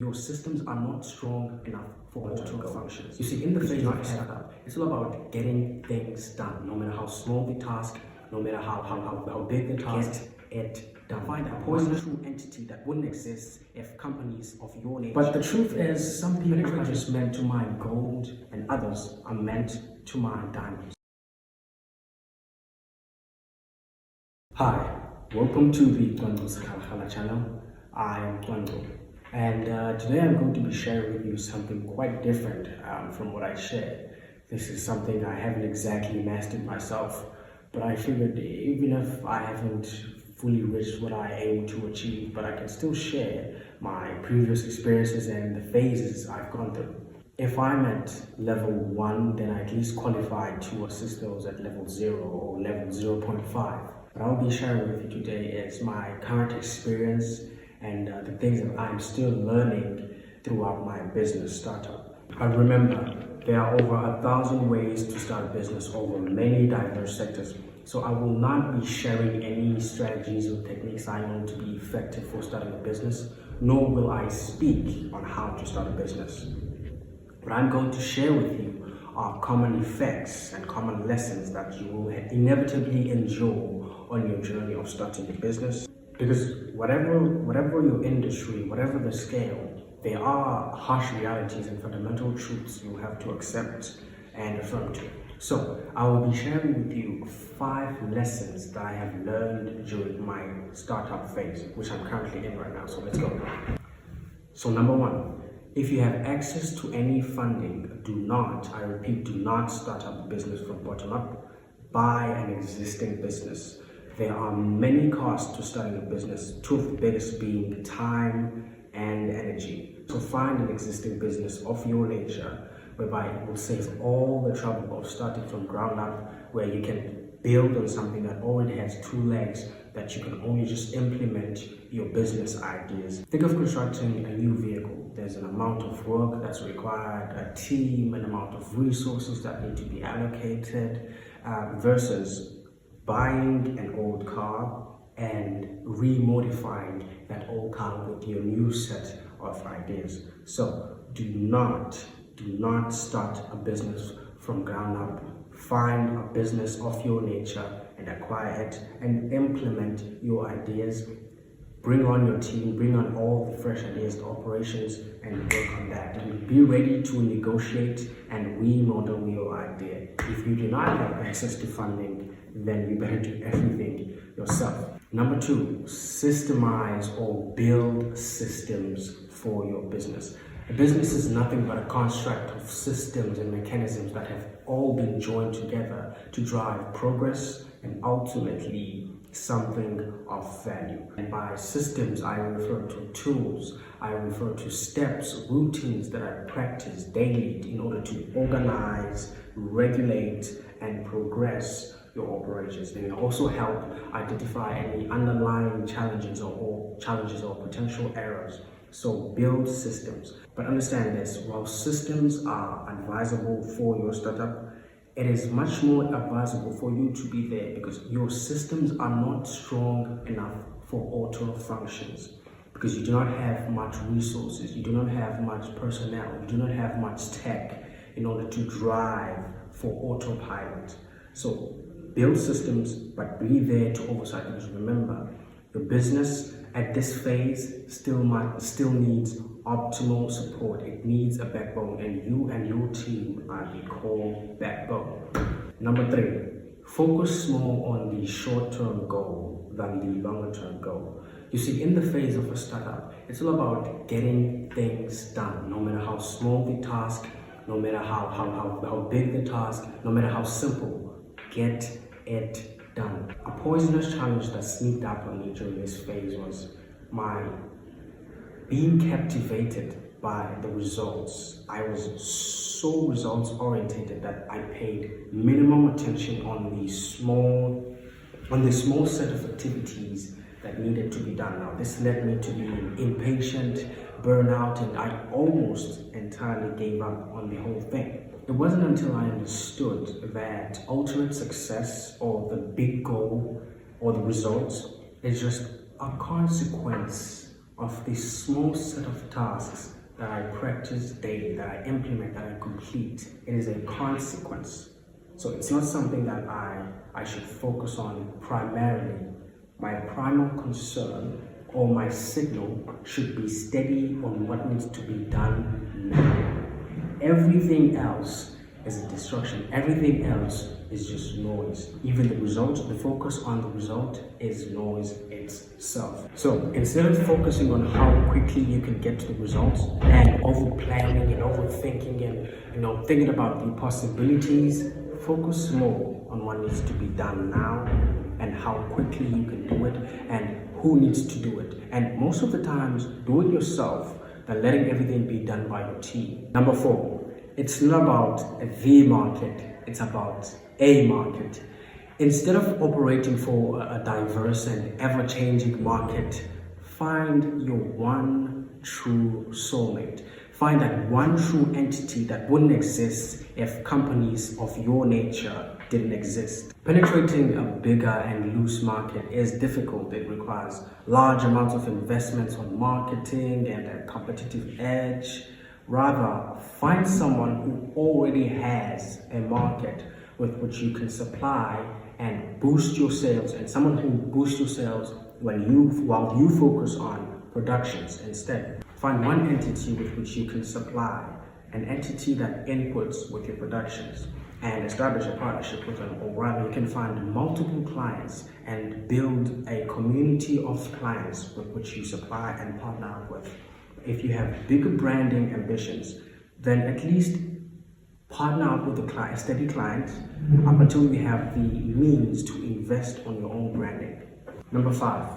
Your systems are not strong enough for auto functions. You see, in the phase of startup, it's all about getting things done, no matter how small the task, no matter how big the task. Get it done. Find a poisonous true entity that wouldn't exist if companies of your nature. But the truth is, some people are just meant to mine gold, and others are meant to mine diamonds. Hi, welcome to the Twando Sakala channel. I am Twando. And today I'm going to be sharing with you something quite different from what I shared. This is something I haven't exactly mastered myself, but I figured even if I haven't fully reached what I aim to achieve, but I can still share my previous experiences and the phases I've gone through. If I'm at level 1, then I at least qualify to assist those at level 0 or level 0.5. What I'll be sharing with you today is my current experience and the things that I'm still learning throughout my business startup. I remember there are over 1,000 ways to start a business over many diverse sectors. So I will not be sharing any strategies or techniques I know to be effective for starting a business, nor will I speak on how to start a business. What I'm going to share with you are common effects and common lessons that you will inevitably endure on your journey of starting a business. Because whatever your industry, whatever the scale, there are harsh realities and fundamental truths you have to accept and affirm to. So I will be sharing with you 5 lessons that I have learned during my startup phase, which I'm currently in right now. So let's go. So number 1, if you have access to any funding, do not, I repeat, do not start up a business from bottom up. Buy an existing business. There are many costs to starting a business, 2 of the biggest being time and energy. So find an existing business of your nature whereby it will save all the trouble of starting from ground up, where you can build on something that already has 2 legs that you can only just implement your business ideas. Think of constructing a new vehicle. There's an amount of work that's required, a team, an amount of resources that need to be allocated versus buying an old car and remodifying that old car with your new set of ideas. So do not start a business from ground up. Find a business of your nature and acquire it and implement your ideas. Bring on your team, bring on all the fresh ideas, the operations, and work on that. And be ready to negotiate and remodel your idea. If you do not have access to funding, then you better do everything yourself. Number 2, systemize or build systems for your business. A business is nothing but a construct of systems and mechanisms that have all been joined together to drive progress and ultimately something of value. And by systems, I refer to tools, I refer to steps, routines that I practice daily in order to organize, regulate, and progress your operations. They will also help identify any underlying challenges or potential errors. So build systems. But understand this, while systems are advisable for your startup, it is much more advisable for you to be there because your systems are not strong enough for auto functions. Because you do not have much resources, you do not have much personnel, you do not have much tech in order to drive for autopilot. So build systems, but be there to oversight. Because remember, your business at this phase still needs optimal support. It needs a backbone, and you and your team are the core backbone. Number 3, focus more on the short-term goal than the longer-term goal. You see, in the phase of a startup, it's all about getting things done, no matter how small the task, no matter how big the task, no matter how simple. Get it done. A poisonous challenge that sneaked up on me during this phase was my being captivated by the results. I was so results oriented that I paid minimum attention on the small set of activities that needed to be done. Now this led me to being impatient, burnout, and I almost entirely gave up on the whole thing. It wasn't until I understood that ultimate success or the big goal or the results is just a consequence of this small set of tasks that I practice daily, that I implement, that I complete. It is a consequence. So it's not something that I should focus on primarily. My primal concern or my signal should be steady on what needs to be done now. Everything else is a distraction. Everything else is just noise. Even the result, the focus on the result is noise itself. So instead of focusing on how quickly you can get to the results and over planning and overthinking and thinking about the possibilities, focus more on what needs to be done now and how quickly you can do it and who needs to do it. And most of the times, do it yourself than letting everything be done by your team. Number 4, it's not about the market, it's about a market. Instead of operating for a diverse and ever-changing market, find your one true soulmate. Find that one true entity that wouldn't exist if companies of your nature didn't exist. Penetrating a bigger and loose market is difficult. It requires large amounts of investments on marketing and a competitive edge. Rather, find someone who already has a market with which you can supply and boost your sales, and someone who boosts your sales while you focus on productions instead. Find one entity with which you can supply, an entity that inputs with your productions, and establish a partnership with them. Or rather, you can find multiple clients and build a community of clients with which you supply and partner up with. If you have bigger branding ambitions, then at least partner up with a steady client up until you have the means to invest on your own branding. Number 5,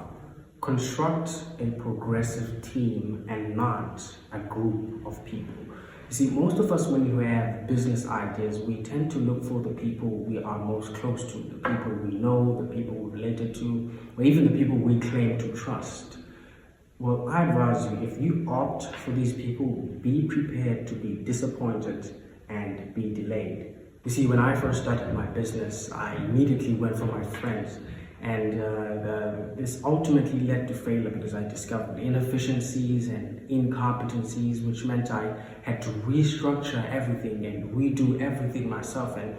construct a progressive team and not a group of people. You see, most of us, when we have business ideas, we tend to look for the people we are most close to, the people we know, the people we're related to, or even the people we claim to trust. Well, I advise you, if you opt for these people, be prepared to be disappointed and be delayed. You see, when I first started my business, I immediately went for my friends, and this ultimately led to failure because I discovered inefficiencies and incompetencies, which meant I had to restructure everything and redo everything myself. And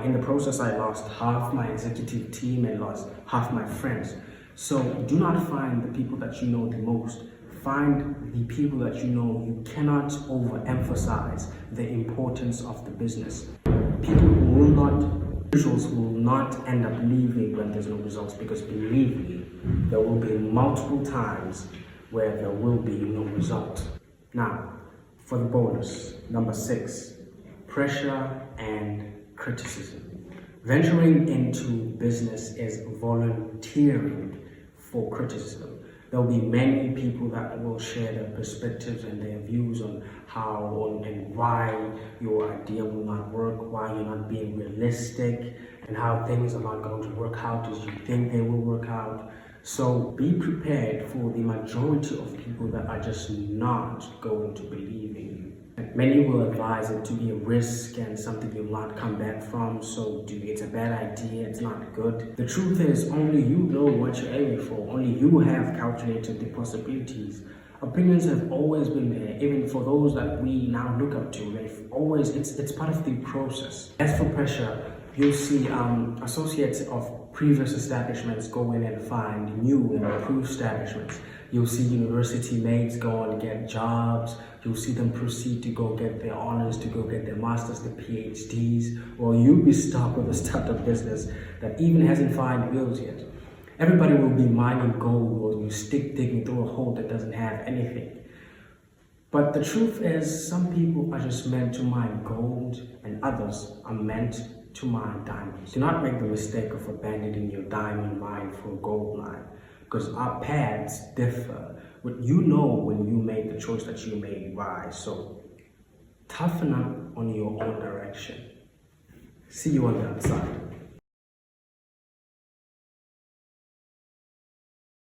in the process, I lost half my executive team and lost half my friends. So do not find the people that you know the most. Find the people that you know you cannot overemphasize the importance of the business. People individuals will not end up leaving when there's no results, because believe me, there will be multiple times where there will be no result. Now, for the bonus, number 6, pressure and criticism. Venturing into business is volunteering for criticism. There will be many people that will share their perspectives and their views on how and why your idea will not work, why you're not being realistic, and how things are not going to work out as you think they will work out. So be prepared for the majority of people that are just not going to believe in you. Many will advise it to be a risk and something you'll not come back from, so it's a bad idea, it's not good. The truth is, only you know what you're aiming for, only you have calculated the possibilities. Opinions have always been there, even for those that we now look up to. It's part of the process. As for pressure, you'll see associates of previous establishments go in and find new and improved establishments. You'll see university mates go and get jobs. You'll see them proceed to go get their honors, to go get their masters, their PhDs, or you'll be stuck with a startup business that even hasn't filed bills yet. Everybody will be mining gold while you stick digging through a hole that doesn't have anything. But the truth is, some people are just meant to mine gold and others are meant to mine diamonds. Do not make the mistake of abandoning your diamond mine for a gold mine, because our paths differ. What you know when you made the choice that you made, why. So toughen up on your own direction. See you on the other side.